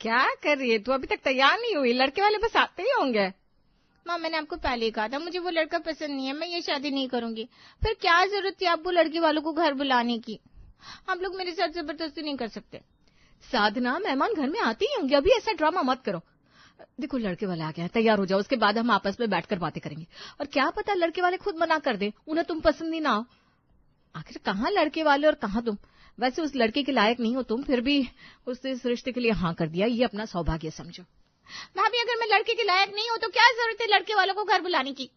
क्या कर रही है तू? अभी तक तैयार नहीं हुई? लड़के वाले बस आते ही होंगे। माँ, मैंने आपको पहले ही कहा था मुझे वो लड़का पसंद नहीं है, मैं ये शादी नहीं करूंगी। फिर क्या जरूरत थी आपको लड़की वालों को घर बुलाने की? आप लोग मेरे साथ जबरदस्ती नहीं कर सकते। साधना, मेहमान घर में आते ही होंगे, अभी ऐसा ड्रामा मत करो। देखो लड़के वाले आ गए हैं, तैयार हो जाओ, उसके बाद हम आपस में बैठकर बातें करेंगे। और क्या पता लड़के वाले खुद मना कर दे, उन्हें तुम पसंद ही ना हो। आखिर कहाँ लड़के वाले और कहाँ तुम? वैसे उस लड़के के लायक नहीं हो तुम, फिर भी उसने इस रिश्ते के लिए हाँ कर दिया, ये अपना सौभाग्य समझो। भाभी, अगर मैं लड़के के लायक नहीं हूँ तो क्या जरूरत है लड़के वालों को घर बुलाने की?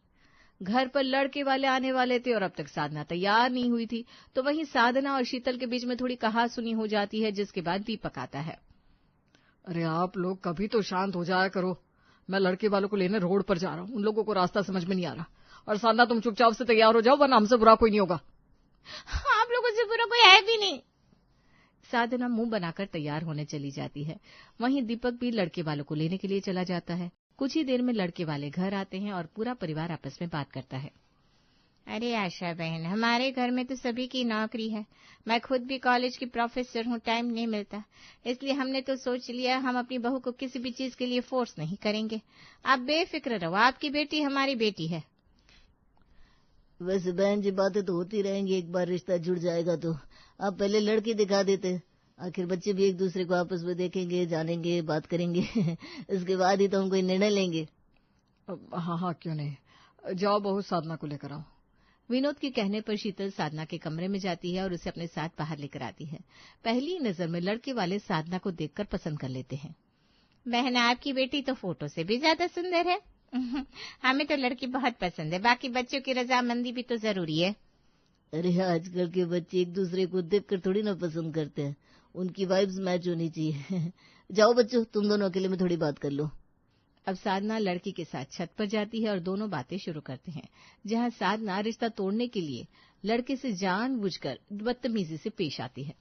घर पर लड़के वाले आने वाले थे और अब तक साधना तैयार नहीं हुई थी, तो वहीं साधना और शीतल के बीच में थोड़ी कहासुनी हो जाती है, जिसके बाद दीपक आता है। अरे आप लोग कभी तो शांत हो जाया करो। मैं लड़के वालों को लेने रोड पर जा रहा हूँ, उन लोगों को रास्ता समझ में नहीं आ रहा। और साधना, तुम चुपचाप से तैयार हो जाओ, वरना हमसे बुरा कोई नहीं होगा। आप लोगों से बुरा कोई है भी नहीं। साधना मुंह बनाकर तैयार होने चली जाती है। वहीं दीपक भी लड़के वालों को लेने के लिए चला जाता है। कुछ ही देर में लड़के वाले घर आते हैं और पूरा परिवार आपस में बात करता है। अरे आशा बहन, हमारे घर में तो सभी की नौकरी है। मैं खुद भी कॉलेज की प्रोफेसर हूँ, टाइम नहीं मिलता। इसलिए हमने तो सोच लिया हम अपनी बहू को किसी भी चीज के लिए फोर्स नहीं करेंगे। आप बेफिक्र रहो, आपकी बेटी हमारी बेटी है। वैसे बहन जी, बातें तो होती रहेंगी, एक बार रिश्ता जुड़ जाएगा तो। आप पहले लड़की दिखा देते, आखिर बच्चे भी एक दूसरे को आपस में देखेंगे, जानेंगे, बात करेंगे। इसके बाद ही तो हम कोई निर्णय लेंगे। हाँ हाँ, क्यों नहीं। जाओ बहू, साधना को लेकर आओ। विनोद के कहने पर शीतल साधना के कमरे में जाती है और उसे अपने साथ बाहर लेकर आती है। पहली नजर में लड़के वाले साधना को देखकर पसंद कर लेते हैं। बहन, आपकी बेटी तो फोटो से भी ज्यादा सुंदर है। हमें तो लड़की बहुत पसंद है, बाकी बच्चों की रजामंदी भी तो जरूरी है। अरे आजकल के बच्चे एक दूसरे को देखकर थोड़ी ना पसंद करते हैं, उनकी वाइब्स मैच होनी चाहिए। जाओ बच्चों, तुम दोनों अकेले में थोड़ी बात कर लो। अब साधना लड़की के साथ छत पर जाती है और दोनों बातें शुरू करते हैं, जहां साधना रिश्ता तोड़ने के लिए लड़के से जानबूझकर बदतमीजी से पेश आती है।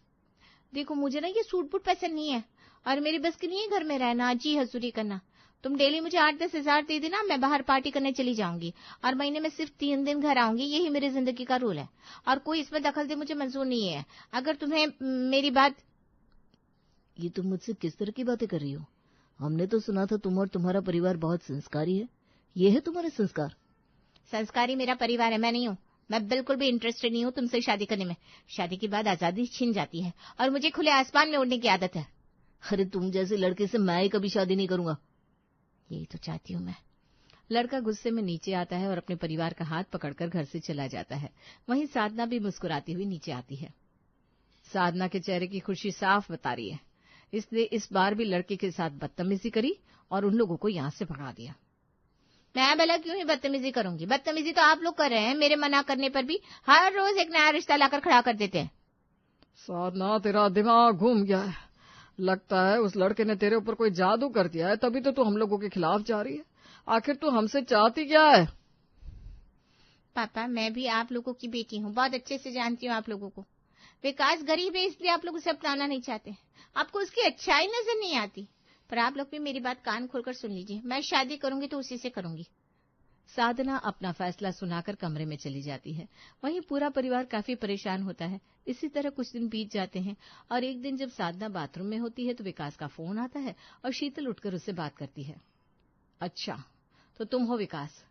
देखो, मुझे ना ये सूट बूट पसंद नहीं है और मेरी बस की नहीं है घर में रहना, जी हजूरी करना। तुम डेली मुझे 8-10 हजार दे देना, मैं बाहर पार्टी करने चली जाऊंगी और महीने में सिर्फ 3 दिन घर आऊंगी। यही मेरी जिंदगी का रूल है और कोई इसमें दखल दे मुझे मंजूर नहीं है। अगर तुम्हें मेरी बात। ये तुम मुझसे किस तरह की बातें कर रही हो? हमने तो सुना था तुम और तुम्हारा परिवार बहुत संस्कारी है। ये है तुम्हारे संस्कार? संस्कारी मेरा परिवार है, मैं नहीं हूँ। मैं बिल्कुल भी इंटरेस्टेड नहीं हूँ तुमसे शादी करने में। शादी के बाद आजादी छिन जाती है और मुझे खुले आसमान में उड़ने की आदत है। अरे तुम जैसे लड़के से मैं ही कभी शादी नहीं करूंगा। यही तो चाहती हूँ मैं। लड़का गुस्से में नीचे आता है और अपने परिवार का हाथ पकड़कर घर से चला जाता है। वहीं साधना भी मुस्कुराती हुई नीचे आती है। साधना के चेहरे की खुशी साफ बता रही है, इसलिए इस बार भी लड़के के साथ बदतमीजी करी और उन लोगों को यहाँ से भगा दिया। मैं भला क्यों ही बदतमीजी करूंगी? बदतमीजी तो आप लोग कर रहे हैं। मेरे मना करने पर भी हर रोज एक नया रिश्ता लाकर खड़ा कर देते हैं। साधना, तेरा दिमाग घूम गया है। लगता है उस लड़के ने तेरे ऊपर कोई जादू कर दिया है, तभी तो तू हम लोगों के खिलाफ जा रही है। आखिर तू हमसे चाहती क्या है? पापा, मैं भी आप लोगों की बेटी हूँ, बहुत अच्छे से जानती हूँ आप लोगों को। विकास गरीब है, इसलिए आप लोग उसे अपनाना नहीं चाहते। आपको उसकी अच्छाई नजर नहीं आती। पर आप लोग भी मेरी बात कान खोलकर सुन लीजिए, मैं शादी करूंगी तो उसी से करूंगी। साधना अपना फैसला सुनाकर कमरे में चली जाती है। वहीं पूरा परिवार काफी परेशान होता है। इसी तरह कुछ दिन बीत जाते हैं और एक दिन जब साधना बाथरूम में होती है तो विकास का फोन आता है और शीतल उठकर उससे बात करती है। अच्छा, तो तुम हो विकास?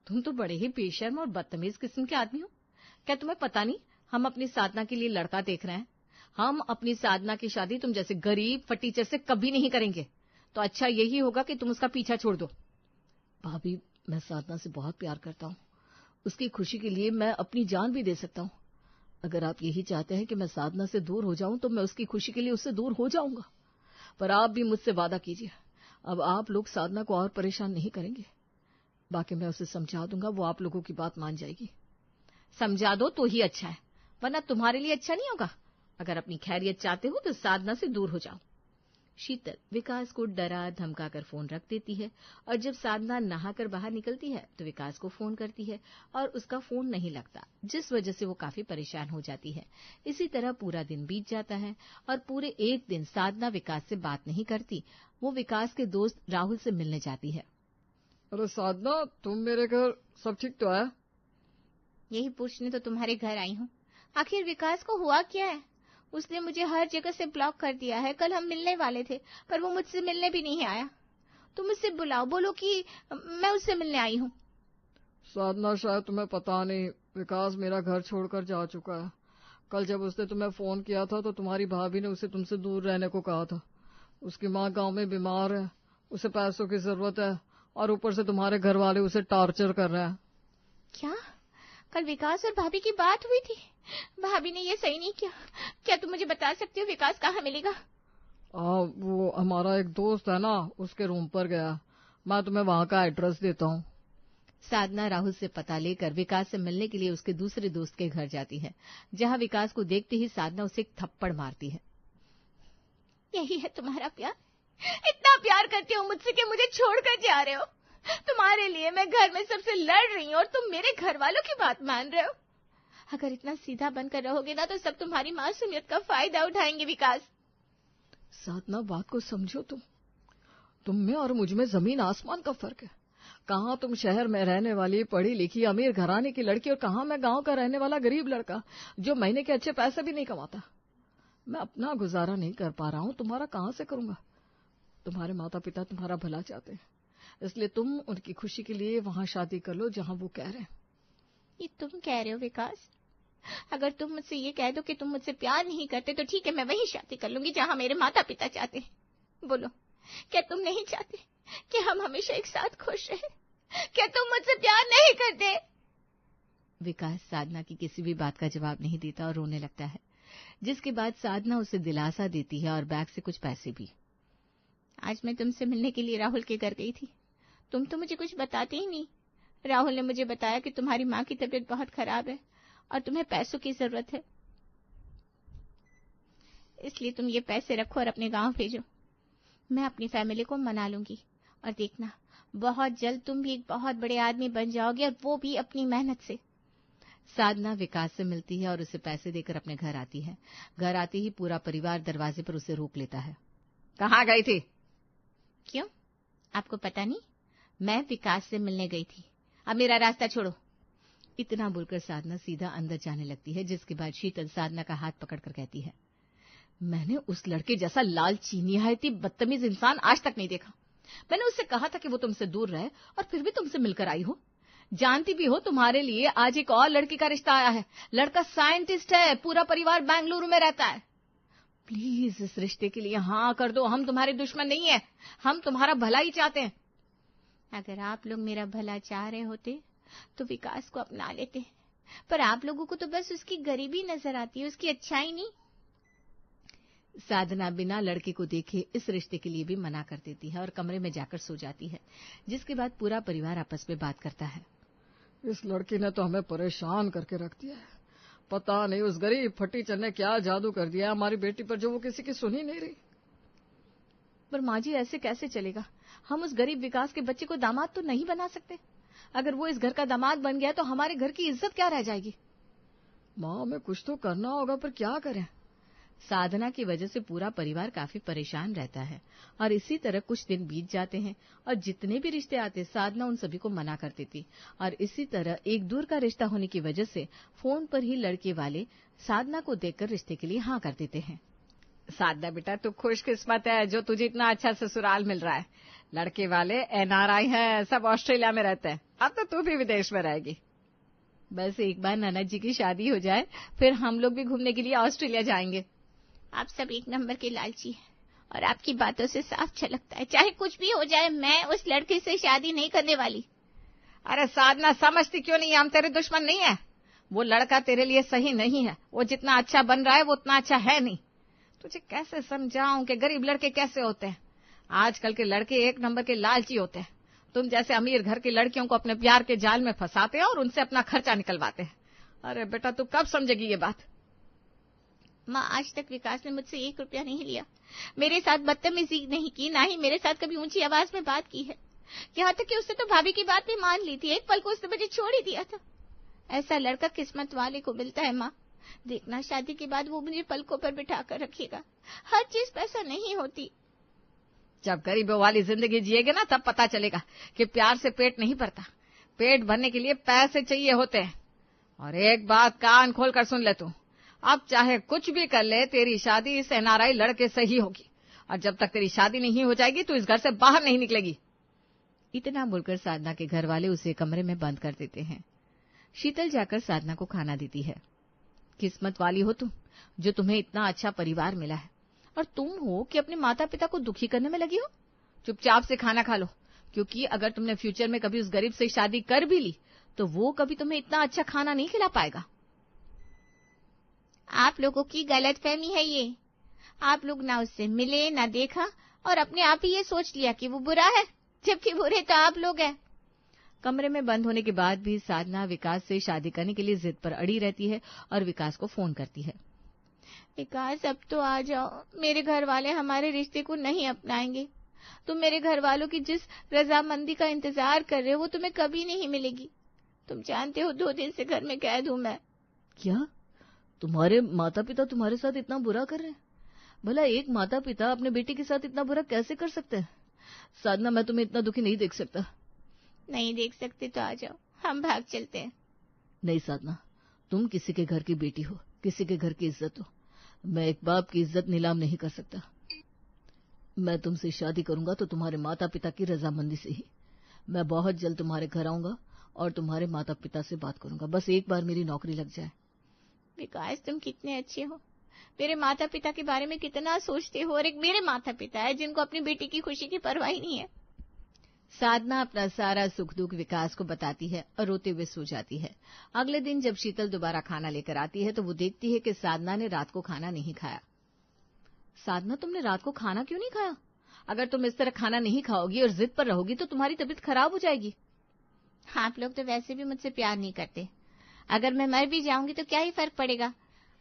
तुम तो बड़े ही बेशर्म और बदतमीज किस्म के आदमी हो। क्या तुम्हें पता नहीं हम अपनी साधना के लिए लड़का देख रहे हैं? हम अपनी साधना की शादी तुम जैसे गरीब फटीचर से कभी नहीं करेंगे। तो अच्छा यही होगा कि तुम उसका पीछा छोड़ दो। भाभी, मैं साधना से बहुत प्यार करता हूँ। उसकी खुशी के लिए मैं अपनी जान भी दे सकता हूँ। अगर आप यही चाहते हैं कि मैं साधना से दूर हो जाऊं तो मैं उसकी खुशी के लिए उससे दूर हो जाऊंगा। पर आप भी मुझसे वादा कीजिए, अब आप लोग साधना को और परेशान नहीं करेंगे। बाकी मैं उसे समझा दूंगा, वो आप लोगों की बात मान जाएगी। समझा दो तो ही अच्छा है, वरना तुम्हारे लिए अच्छा नहीं होगा। अगर अपनी खैरियत चाहते हो तो साधना से दूर हो जाओ। शीतल विकास को डरा धमकाकर फोन रख देती है और जब साधना नहाकर बाहर निकलती है तो विकास को फोन करती है और उसका फोन नहीं लगता, जिस वजह से वो काफी परेशान हो जाती है। इसी तरह पूरा दिन बीत जाता है और पूरे एक दिन साधना विकास से बात नहीं करती। वो विकास के दोस्त राहुल से मिलने जाती है। अरे साधना, तुम मेरे घर, सब ठीक तो है? यही पूछने तो तुम्हारे घर आई हूँ। आखिर विकास को हुआ क्या है? उसने मुझे हर जगह से ब्लॉक कर दिया है। कल हम मिलने वाले थे, पर वो मुझसे मिलने भी नहीं आया। तुम उससे बुलाओ, बोलो कि मैं उससे मिलने आई हूँ। साधना, शायद तुम्हें पता नहीं, विकास मेरा घर छोड़कर जा चुका है। कल जब उसने तुम्हें फोन किया था तो तुम्हारी भाभी ने उसे तुमसे दूर रहने को कहा था। उसकी माँ गांव में बीमार है, उसे पैसों की जरूरत है, और ऊपर से तुम्हारे घर वाले उसे टॉर्चर कर रहे हैं। क्या? कल विकास और भाभी की बात हुई थी? भाभी ने ये सही नहीं किया। क्या तुम मुझे बता सकते हो विकास कहाँ मिलेगा? वो हमारा एक दोस्त है ना, उसके रूम पर गया। मैं तुम्हें वहां का एड्रेस देता हूँ। साधना राहुल से पता लेकर विकास से मिलने के लिए उसके दूसरे दोस्त के घर जाती है, जहां विकास को देखते ही साधना उसे एक थप्पड़ मारती है। यही है तुम्हारा प्यार? इतना प्यार करते हो मुझसे कि मुझे छोड़कर जा रहे हो? तुम्हारे लिए मैं घर में सबसे लड़ रही हूँ और तुम मेरे घर वालों की बात मान रहे हो? अगर इतना सीधा बनकर रहोगे ना तो सब तुम्हारी मासूमियत का फायदा उठाएंगे विकास। साधना, बात को समझो। तुम में और मुझ में जमीन आसमान का फर्क है। कहाँ तुम शहर में रहने वाली पढ़ी लिखी अमीर घराने की लड़की, और कहाँ मैं गांव का रहने वाला गरीब लड़का जो महीने के अच्छे पैसे भी नहीं कमाता। मैं अपना गुजारा नहीं कर पा रहा हूँ, तुम्हारा कहाँ से करूंगा? तुम्हारे माता पिता तुम्हारा भला चाहते हैं, इसलिए तुम उनकी खुशी के लिए वहां शादी कर लो जहां वो कह रहे हैं। ये तुम कह रहे हो विकास? अगर तुम मुझसे ये कह दो कि तुम मुझसे प्यार नहीं करते तो ठीक है, मैं वही शादी कर लूंगी जहां मेरे माता पिता चाहते हैं। बोलो, क्या तुम नहीं चाहते कि हम हमेशा एक साथ खुश रहे? क्या तुम मुझसे प्यार नहीं करते? विकास साधना की किसी भी बात का जवाब नहीं देता और रोने लगता है, जिसके बाद साधना उसे दिलासा देती है और बैग से कुछ पैसे भी। आज मैं तुमसे मिलने के लिए राहुल के घर गई थी। तुम तो मुझे कुछ बताते ही नहीं। राहुल ने मुझे बताया कि तुम्हारी माँ की तबीयत बहुत खराब है और तुम्हें पैसों की जरूरत है, इसलिए तुम ये पैसे रखो और अपने गांव भेजो। मैं अपनी फैमिली को मना लूंगी और देखना, बहुत जल्द तुम भी एक बहुत बड़े आदमी बन जाओगे, और वो भी अपनी मेहनत से। साधना विकास से मिलती है और उसे पैसे देकर अपने घर आती है। घर आते ही पूरा परिवार दरवाजे पर उसे रोक लेता है। कहाँ गई थी? क्यों, आपको पता नहीं? मैं विकास से मिलने गई थी। अब मेरा रास्ता छोड़ो। इतना बोलकर साधना सीधा अंदर जाने लगती है, जिसके बाद शीतल साधना का हाथ पकड़कर कहती है, मैंने उस लड़के जैसा लालची निहायती बदतमीज इंसान आज तक नहीं देखा। मैंने उससे कहा था कि वो तुमसे दूर रहे, और फिर भी तुमसे मिलकर आई हो। जानती भी हो तुम्हारे लिए आज एक और लड़की का रिश्ता आया है। लड़का साइंटिस्ट है, पूरा परिवार बेंगलुरु में रहता है। प्लीज इस रिश्ते के लिए हाँ कर दो। हम तुम्हारे दुश्मन नहीं है, हम तुम्हारा भला ही चाहते हैं। अगर आप लोग मेरा भला चाह रहे होते तो विकास को अपना लेते, पर आप लोगों को तो बस उसकी गरीबी नजर आती है, उसकी अच्छाई नहीं। साधना बिना लड़के को देखे इस रिश्ते के लिए भी मना कर देती है और कमरे में जाकर सो जाती है, जिसके बाद पूरा परिवार आपस में बात करता है। इस लड़की ने तो हमें परेशान करके रख दिया है। पता नहीं उस गरीब फटीचर ने क्या जादू कर दिया है हमारी बेटी पर, जो वो किसी की सुन ही नहीं रही। पर माँ जी, ऐसे कैसे चलेगा? हम उस गरीब विकास के बच्चे को दामाद तो नहीं बना सकते। अगर वो इस घर का दामाद बन गया तो हमारे घर की इज्जत क्या रह जाएगी? माँ, हमें कुछ तो करना होगा, पर क्या करें? साधना की वजह से पूरा परिवार काफी परेशान रहता है, और इसी तरह कुछ दिन बीत जाते हैं, और जितने भी रिश्ते आते साधना उन सभी को मना कर देती, और इसी तरह एक दूर का रिश्ता होने की वजह से फोन पर ही लड़के वाले साधना को देखकर रिश्ते के लिए हाँ कर देते हैं। साधना बेटा, तू खुशकिस्मत है जो तुझे इतना अच्छा ससुराल मिल रहा है। लड़के वाले NRI हैं, सब ऑस्ट्रेलिया में रहते हैं। अब तो तू भी विदेश में रहेगी। बस एक बार ननद जी की शादी हो जाए, फिर हम लोग भी घूमने के लिए ऑस्ट्रेलिया जाएंगे। आप सब एक नंबर के लालची हैं, और आपकी बातों से साफ झलकता है चाहे कुछ भी हो जाए, मैं उस लड़के से शादी नहीं करने वाली। अरे साधना, समझती क्यों नहीं? हम तेरे दुश्मन नहीं है। वो लड़का तेरे लिए सही नहीं है। वो जितना अच्छा बन रहा है वो उतना अच्छा है नहीं। तुझे कैसे समझाऊं कि गरीब लड़के कैसे होते हैं? आजकल के लड़के एक नंबर के लालची होते हैं। तुम जैसे अमीर घर की लड़कियों को अपने प्यार के जाल में फंसाते हैं और उनसे अपना खर्चा निकलवाते हैं। अरे बेटा, तू कब समझेगी ये बात? माँ, आज तक विकास ने मुझसे 1 रुपया नहीं लिया, मेरे साथ बदतमीजी नहीं की, ना ही मेरे साथ कभी ऊंची आवाज में बात की है। यहाँ तक कि उसने तो भाभी की बात भी मान ली थी। एक पल को उसने मुझे छोड़ ही दिया था। ऐसा लड़का किस्मत वाले को मिलता है माँ। देखना, शादी के बाद वो मुझे पलकों पर बिठा कर रखेगा। हर चीज पैसा नहीं होती। जब गरीबों वाली जिंदगी जिएगे ना, तब पता चलेगा कि प्यार से पेट नहीं भरता। पेट भरने के लिए पैसे चाहिए होते हैं। और एक बात कान खोल कर सुन ले तू, अब चाहे कुछ भी कर ले, तेरी शादी इस एनआरआई लड़के से ही होगी, और जब तक तेरी शादी नहीं हो जाएगी तो इस घर से बाहर नहीं निकलेगी। इतना बोलकर साधना के घर वाले उसे कमरे में बंद कर देते हैं। शीतल जाकर साधना को खाना देती है। किस्मत वाली हो तुम, जो तुम्हें इतना अच्छा परिवार मिला है, और तुम हो कि अपने माता पिता को दुखी करने में लगी हो। चुपचाप से खाना खा लो, क्योंकि अगर तुमने फ्यूचर में कभी उस गरीब से शादी कर भी ली तो वो कभी तुम्हें इतना अच्छा खाना नहीं खिला पाएगा। आप लोगों की गलतफहमी है ये। आप लोग ना उससे मिले ना देखा, और अपने आप ही ये सोच लिया कि वो बुरा है, जबकि बुरे तो आप लोग हैं। कमरे में बंद होने के बाद भी साधना विकास से शादी करने के लिए जिद पर अड़ी रहती है और विकास को फोन करती है। विकास, अब तो आ जाओ, मेरे घर वाले हमारे रिश्ते को नहीं अपनाएंगे। तुम मेरे घर वालों की जिस रजामंदी का इंतजार कर रहे हो वो तुम्हें कभी नहीं मिलेगी। तुम जानते हो 2 दिन से घर में कैद हूं मैं। क्या तुम्हारे माता पिता तुम्हारे साथ इतना बुरा कर रहे हैं? भला एक माता पिता अपने बेटे के साथ इतना बुरा कैसे कर सकते हैं? साधना, मैं तुम्हें इतना दुखी नहीं देख सकता। नहीं देख सकते तो आ जाओ, हम भाग चलते हैं। नहीं साधना, तुम किसी के घर की बेटी हो, किसी के घर की इज्जत हो। मैं एक बाप की इज्जत नीलाम नहीं कर सकता। मैं तुमसे शादी करूंगा तो तुम्हारे माता पिता की रजामंदी से ही। मैं बहुत जल्द तुम्हारे घर आऊंगा और तुम्हारे माता पिता से बात करूंगा। बस एक बार मेरी नौकरी लग जाए। विकास, तुम कितने अच्छे हो, मेरे माता पिता के बारे में कितना सोचते हो, और एक मेरे माता पिता है जिनको अपनी बेटी की खुशी की परवाह ही नहीं है। साधना अपना सारा सुख दुख विकास को बताती है और रोते हुए सो जाती है। अगले दिन जब शीतल दोबारा खाना लेकर आती है तो वो देखती है कि साधना ने रात को खाना नहीं खाया। साधना, तुमने रात को खाना क्यों नहीं खाया? अगर तुम इस तरह खाना नहीं खाओगी और जिद पर रहोगी तो तुम्हारी तबीयत खराब हो जाएगी। आप लोग तो वैसे भी मुझसे प्यार नहीं करते। अगर मैं मर भी जाऊंगी तो क्या ही फर्क पड़ेगा?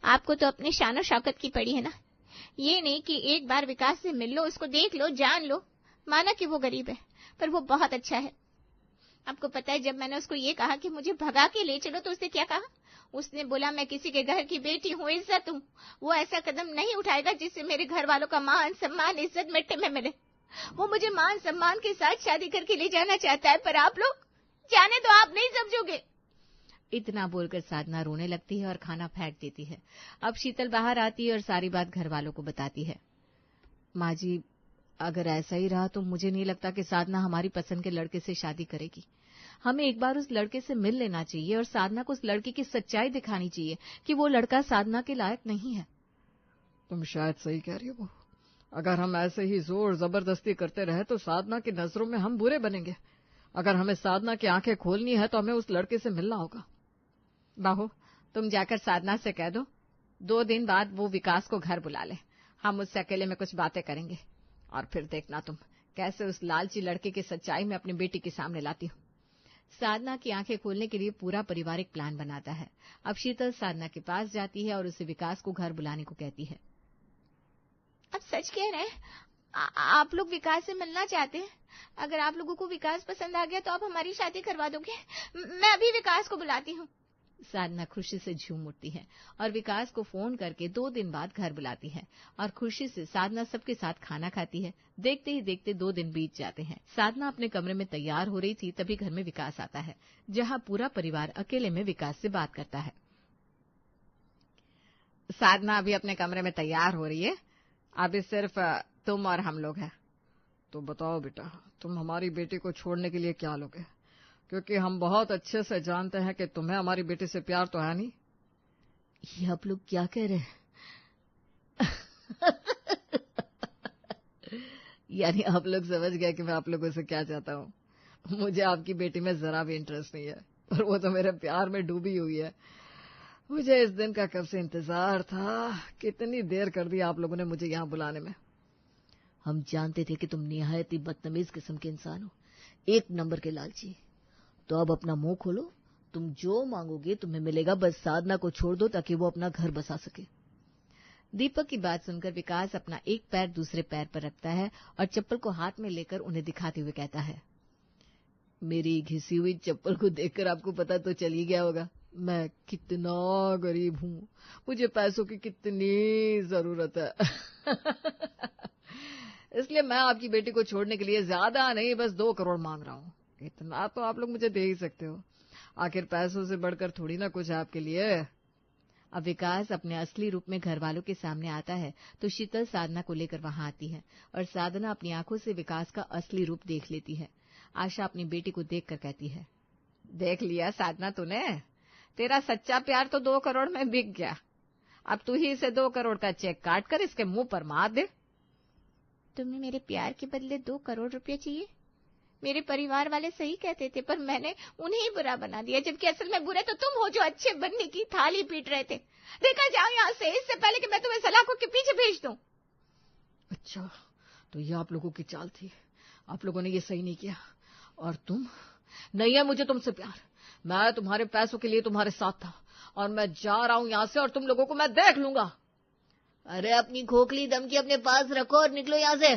आपको तो अपनी शान शौकत की पड़ी है ना। ये नहीं कि एक बार विकास से मिल लो, उसको देख लो, जान लो। माना कि वो गरीब है, पर वो बहुत अच्छा है। आपको पता है, जब मैंने उसको ये कहा कि मुझे भगा के ले चलो तो उसने क्या कहा? उसने बोला, मैं किसी के घर की बेटी हूँ, इज्जत हूँ। वो ऐसा कदम नहीं उठाएगा जिससे मेरे घर वालों का मान सम्मान इज्जत मिट्टी में मिले। वो मुझे मान सम्मान के साथ शादी करके ले जाना चाहता है, पर आप लोग जाने तो आप नहीं समझोगे। इतना बोलकर साधना रोने लगती है और खाना फेंक देती है। अब शीतल बाहर आती है और सारी बात घर वालों को बताती है। माँ जी, अगर ऐसा ही रहा तो मुझे नहीं लगता कि साधना हमारी पसंद के लड़के से शादी करेगी। हमें एक बार उस लड़के से मिल लेना चाहिए और साधना को उस लड़के की सच्चाई दिखानी चाहिए कि वो लड़का साधना के लायक नहीं है। तुम शायद सही कह रही हो बहू। अगर हम ऐसे ही जोर जबरदस्ती करते रहे तो साधना की नजरों में हम बुरे बनेंगे। अगर हमें साधना की आंखें खोलनी है तो हमें उस लड़के से मिलना होगा। बहू, तुम जाकर साधना से कह दो 2 दिन बाद वो विकास को घर बुला ले। हम उससे अकेले में कुछ बातें करेंगे, और फिर देखना तुम कैसे उस लालची लड़के की सच्चाई में अपनी बेटी के सामने लाती हो। साधना की आंखें खोलने के लिए पूरा परिवार एक प्लान बनाता है। अब शीतल साधना के पास जाती है और उसे विकास को घर बुलाने को कहती है। अब सच कह रहे हैं, आप लोग विकास से मिलना चाहते हैं? अगर आप लोगों को विकास पसंद आ गया तो आप हमारी शादी करवा दोगे? मैं अभी विकास को बुलाती हूँ। साधना खुशी से झूम उठती है और विकास को फोन करके 2 दिन बाद घर बुलाती है, और खुशी से साधना सबके साथ खाना खाती है। देखते ही देखते 2 दिन बीत जाते हैं। साधना अपने कमरे में तैयार हो रही थी, तभी घर में विकास आता है, जहां पूरा परिवार अकेले में विकास से बात करता है। साधना अभी अपने कमरे में तैयार हो रही है, अभी सिर्फ तुम और हम लोग हैं। तो बताओ बेटा, तुम हमारी बेटी को छोड़ने के लिए क्या लोगे? क्योंकि हम बहुत अच्छे से जानते हैं कि तुम्हें हमारी बेटी से प्यार तो है नहीं। ये आप लोग क्या कह रहे हैं? यानी आप लोग समझ गए कि मैं आप लोगों से क्या चाहता हूँ। मुझे आपकी बेटी में जरा भी इंटरेस्ट नहीं है, और वो तो मेरे प्यार में डूबी हुई है। मुझे इस दिन का कब से इंतजार था। कितनी देर कर दी आप लोगों ने मुझे यहाँ बुलाने में। हम जानते थे कि तुम निहायत ही बदतमीज किस्म के इंसान हो, 1 नंबर के लालची। तो अब अपना मुंह खोलो, तुम जो मांगोगे तुम्हें मिलेगा। बस साधना को छोड़ दो ताकि वो अपना घर बसा सके। दीपक की बात सुनकर विकास अपना एक पैर दूसरे पैर पर रखता है और चप्पल को हाथ में लेकर उन्हें दिखाते हुए कहता है। मेरी घिसी हुई चप्पल को देखकर आपको पता तो चल ही गया होगा मैं कितना गरीब हूँ, मुझे पैसों की कितनी जरूरत है। इसलिए मैं आपकी बेटी को छोड़ने के लिए ज्यादा नहीं, बस 2 करोड़ मांग रहा हूँ। इतना तो आप लोग मुझे दे ही सकते हो। आखिर पैसों से बढ़कर थोड़ी ना कुछ है आपके लिए। अब विकास अपने असली रूप में घर वालों के सामने आता है तो शीतल साधना को लेकर वहां आती है और साधना अपनी आंखों से विकास का असली रूप देख लेती है। आशा अपनी बेटी को देखकर कहती है, देख लिया साधना तूने, तेरा सच्चा प्यार तो 2 करोड़ में बिक गया। अब तू ही इसे 2 करोड़ का चेक काट कर इसके मुंह पर मार दे। तुम्हें मेरे प्यार के बदले 2 करोड़ रुपए चाहिए? मेरे परिवार वाले सही कहते थे, पर मैंने उन्हें ही बुरा बना दिया, जबकि असल में बुरे तो तुम हो जो अच्छे बनने की थाली पीट रहे थे। देखा जाओ यहाँ से, इससे पहले कि मैं तुम्हें सलाखों के पीछे भेज दूं। अच्छा, तो ये आप लोगों की चाल थी, आप लोगों ने ये सही नहीं किया। और तुम? नहीं है मुझे तुमसे प्यार, मैं तुम्हारे पैसों के लिए तुम्हारे साथ था और मैं जा रहा हूं यहाँ से और तुम लोगों को मैं देख लूंगा। अरे अपनी खोखली धमकी अपने पास रखो और निकलो यहाँ से,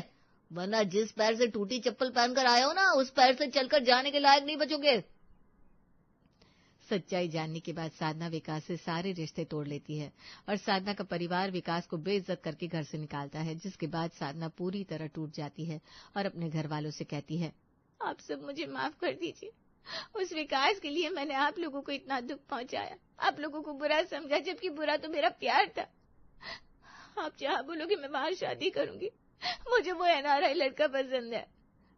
वरना जिस पैर से टूटी चप्पल पहनकर आए हो ना, उस पैर से चलकर जाने के लायक नहीं बचोगे। सच्चाई जानने के बाद साधना विकास से सारे रिश्ते तोड़ लेती है और साधना का परिवार विकास को बेइज्जत करके घर से निकालता है, जिसके बाद साधना पूरी तरह टूट जाती है और अपने घर वालों से कहती है, आप सब मुझे माफ कर दीजिए। उस विकास के लिए मैंने आप लोगों को इतना दुख पहुंचाया, आप लोगों को बुरा समझा, जबकि बुरा तो मेरा प्यार था। आप जहाँ बोलोगे मैं वहां शादी करूंगी, मुझे वो एनआरआई लड़का पसंद है।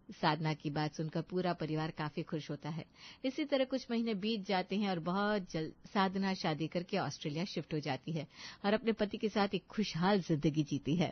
साधना की बात सुनकर पूरा परिवार काफी खुश होता है। इसी तरह कुछ महीने बीत जाते हैं और बहुत जल्द साधना शादी करके ऑस्ट्रेलिया शिफ्ट हो जाती है और अपने पति के साथ एक खुशहाल जिंदगी जीती है।